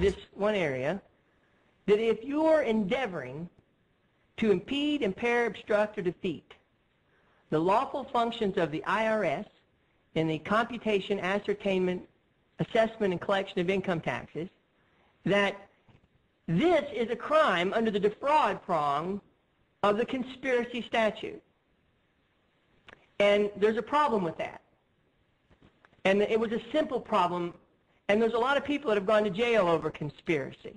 this one area, that if you're endeavoring to impede, impair, obstruct, or defeat the lawful functions of the IRS in the computation, ascertainment, assessment, and collection of income taxes, that this is a crime under the defraud prong of the conspiracy statute. And there's a problem with that. And it was a simple problem, and there's a lot of people that have gone to jail over conspiracy,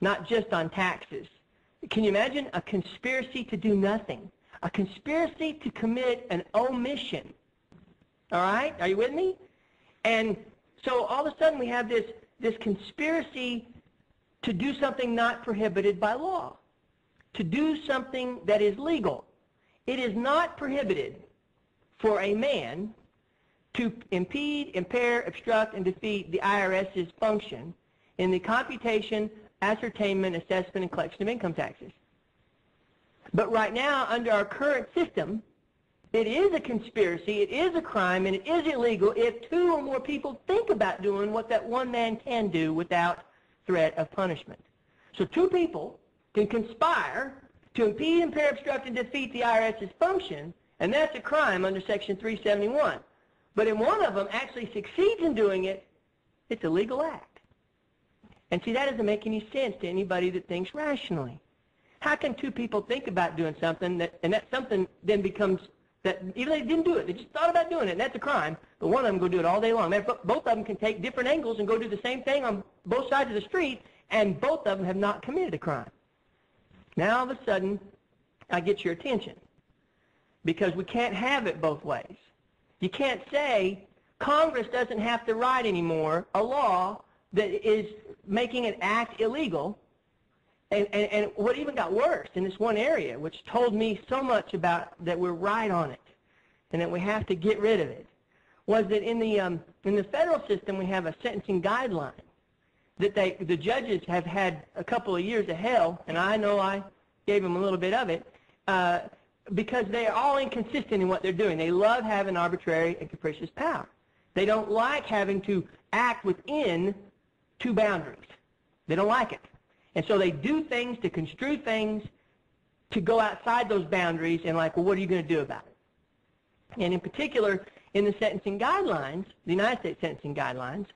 not just on taxes. Can you imagine a conspiracy to do nothing? A conspiracy to commit an omission. All right? Are you with me? And so all of a sudden we have this conspiracy to do something not prohibited by law, to do something that is legal. It is not prohibited for a man to impede, impair, obstruct, and defeat the IRS's function in the computation, ascertainment, assessment, and collection of income taxes. But right now, under our current system, it is a conspiracy, it is a crime, and it is illegal if two or more people think about doing what that one man can do without threat of punishment. So two people can conspire to impede, impair, obstruct, and defeat the IRS's function, and that's a crime under Section 371. But if one of them actually succeeds in doing it, it's a legal act. And see, that doesn't make any sense to anybody that thinks rationally. How can two people think about doing something, and that something then becomes, that even though they didn't do it, they just thought about doing it, and that's a crime, but one of them go do it all day long. Both of them can take different angles and go do the same thing on both sides of the street, and both of them have not committed a crime. Now, all of a sudden, I get your attention, because we can't have it both ways. You can't say Congress doesn't have to write anymore a law that is making an act illegal. And what even got worse in this one area, which told me so much about that we're right on it and that we have to get rid of it, was that in the federal system we have a sentencing guideline that the judges have had a couple of years of hell, and I know I gave them a little bit of it, because they are all inconsistent in what they're doing. They love having arbitrary and capricious power. They don't like having to act within two boundaries. They don't like it. And so they do things to construe things to go outside those boundaries and like, well, what are you going to do about it? And in particular, in the sentencing guidelines, the United States sentencing guidelines,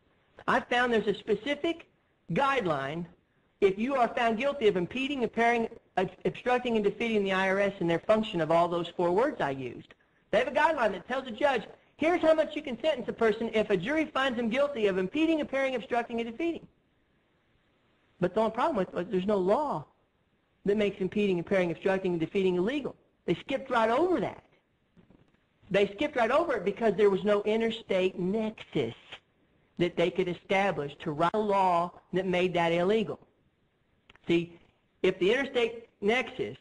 I found there's a specific guideline if you are found guilty of impeding, impairing, obstructing, and defeating the IRS in their function of all those four words I used. They have a guideline that tells a judge, here's how much you can sentence a person if a jury finds them guilty of impeding, impairing, obstructing, and defeating. But the only problem with it was there's no law that makes impeding, impairing, obstructing, and defeating illegal. They skipped right over that. They skipped right over it because there was no interstate nexus that they could establish to write a law that made that illegal. See, if the interstate nexus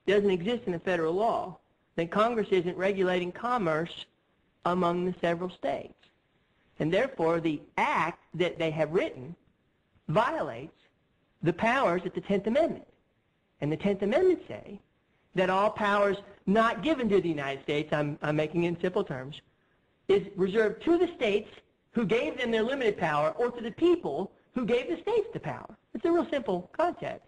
doesn't exist in the federal law, then Congress isn't regulating commerce among the several states. And therefore, the act that they have written violates the powers of the 10th Amendment. And the 10th Amendment say that all powers not given to the United States, I'm making it in simple terms, is reserved to the states who gave them their limited power or to the people who gave the states the power. It's a real simple concept.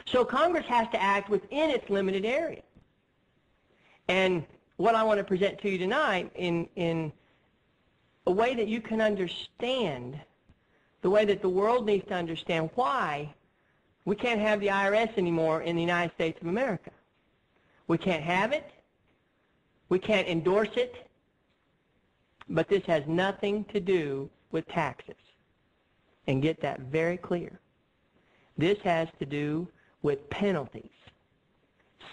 So Congress has to act within its limited area. And what I want to present to you tonight in a way that you can understand, the way that the world needs to understand why we can't have the IRS anymore in the United States of America. We can't have it. We can't endorse it. But this has nothing to do with taxes. And get that very clear. This has to do with penalties,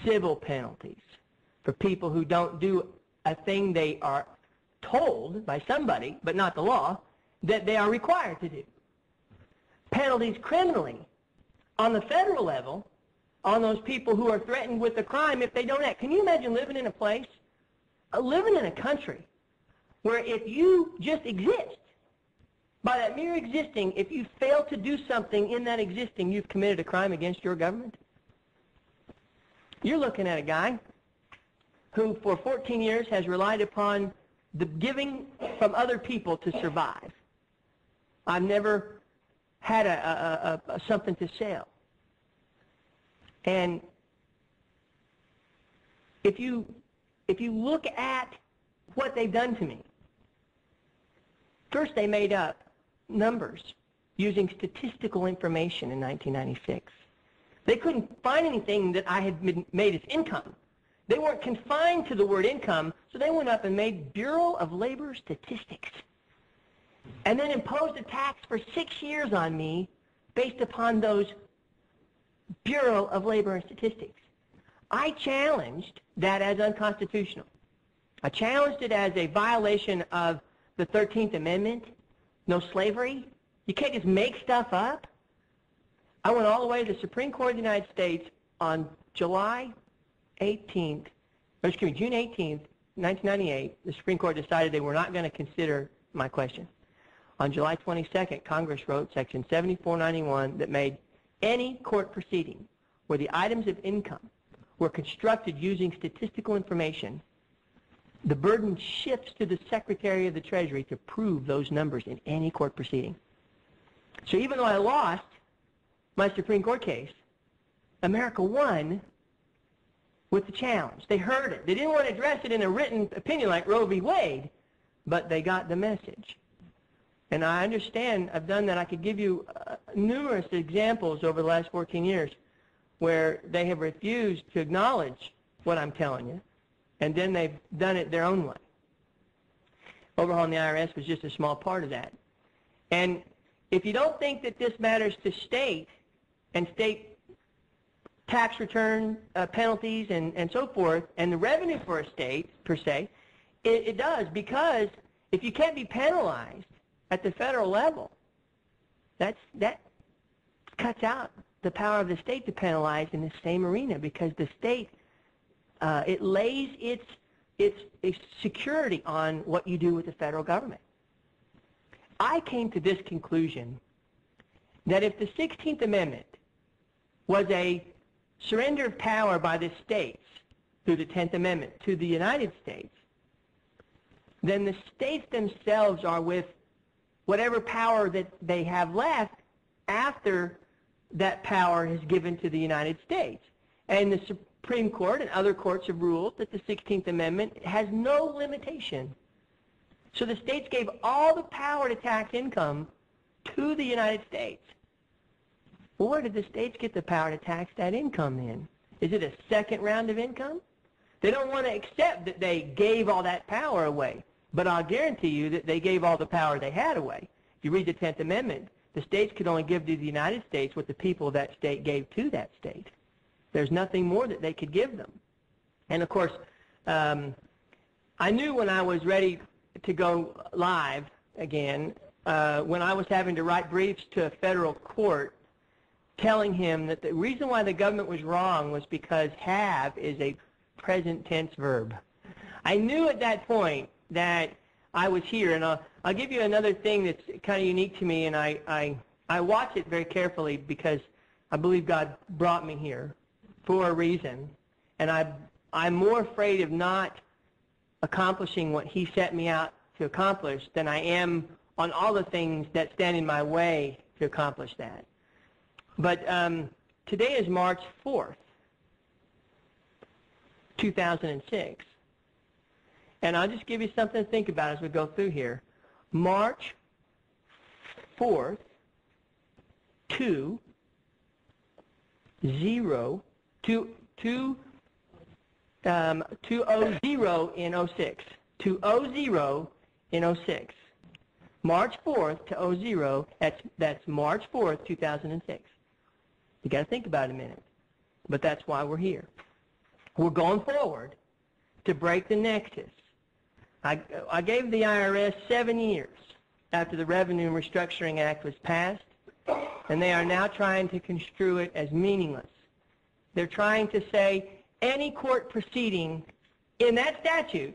civil penalties, for people who don't do a thing they are told by somebody, but not the law, that they are required to do. Penalties criminally on the federal level on those people who are threatened with a crime if they don't act. Can you imagine living in a place, living in a country, where if you just exist, by that mere existing, if you fail to do something in that existing, you've committed a crime against your government? You're looking at a guy who for 14 years has relied upon the giving from other people to survive. I've never had something to sell. And if you look at what they've done to me, first they made up numbers using statistical information in 1996. They couldn't find anything that I had made as income. They weren't confined to the word income, so they went up and made Bureau of Labor Statistics and then imposed a tax for 6 years on me based upon those Bureau of Labor and Statistics. I challenged that as unconstitutional. I challenged it as a violation of the 13th Amendment, no slavery. You can't just make stuff up. I went all the way to the Supreme Court of the United States on June 18th, 1998. The Supreme Court decided they were not going to consider my question. On July 22nd, Congress wrote Section 7491 that made any court proceeding where the items of income were constructed using statistical information, the burden shifts to the Secretary of the Treasury to prove those numbers in any court proceeding. So even though I lost my Supreme Court case, America won with the challenge. They heard it. They didn't want to address it in a written opinion like Roe v. Wade, but they got the message. And I understand I've done that. I could give you numerous examples over the last 14 years where they have refused to acknowledge what I'm telling you, and then they've done it their own way. Overhauling the IRS was just a small part of that. And if you don't think that this matters to state and state tax return penalties and so forth, and the revenue for a state, per se, it does, because if you can't be penalized at the federal level, that cuts out the power of the state to penalize in the same arena, because the state, it lays its security on what you do with the federal government. I came to this conclusion that if the 16th Amendment was a surrender of power by the states through the 10th Amendment to the United States, then the states themselves are with whatever power that they have left after that power is given to the United States. And the Supreme Court and other courts have ruled that the 16th Amendment has no limitation. So the states gave all the power to tax income to the United States. Well, where did the states get the power to tax that income then? Is it a second round of income? They don't want to accept that they gave all that power away, but I'll guarantee you that they gave all the power they had away. If you read the 10th Amendment, the states could only give to the United States what the people of that state gave to that state. There's nothing more that they could give them. And of course, I knew when I was ready to go live again, when I was having to write briefs to a federal court telling him that the reason why the government was wrong was because have is a present tense verb. I knew at that point that I was here, and I'll give you another thing that's kind of unique to me, and I watch it very carefully because I believe God brought me here for a reason, and I'm more afraid of not accomplishing what He set me out to accomplish than I am on all the things that stand in my way to accomplish that. But today is March 4th, 2006. And I'll just give you something to think about as we go through here. March 4th, 200 in 06. 200 in 06. March 4th to 00, that's March 4th, 2006. You got to think about it a minute. But that's why we're here. We're going forward to break the nexus. I gave the IRS 7 years after the Revenue and Restructuring Act was passed, and they are now trying to construe it as meaningless. They're trying to say any court proceeding in that statute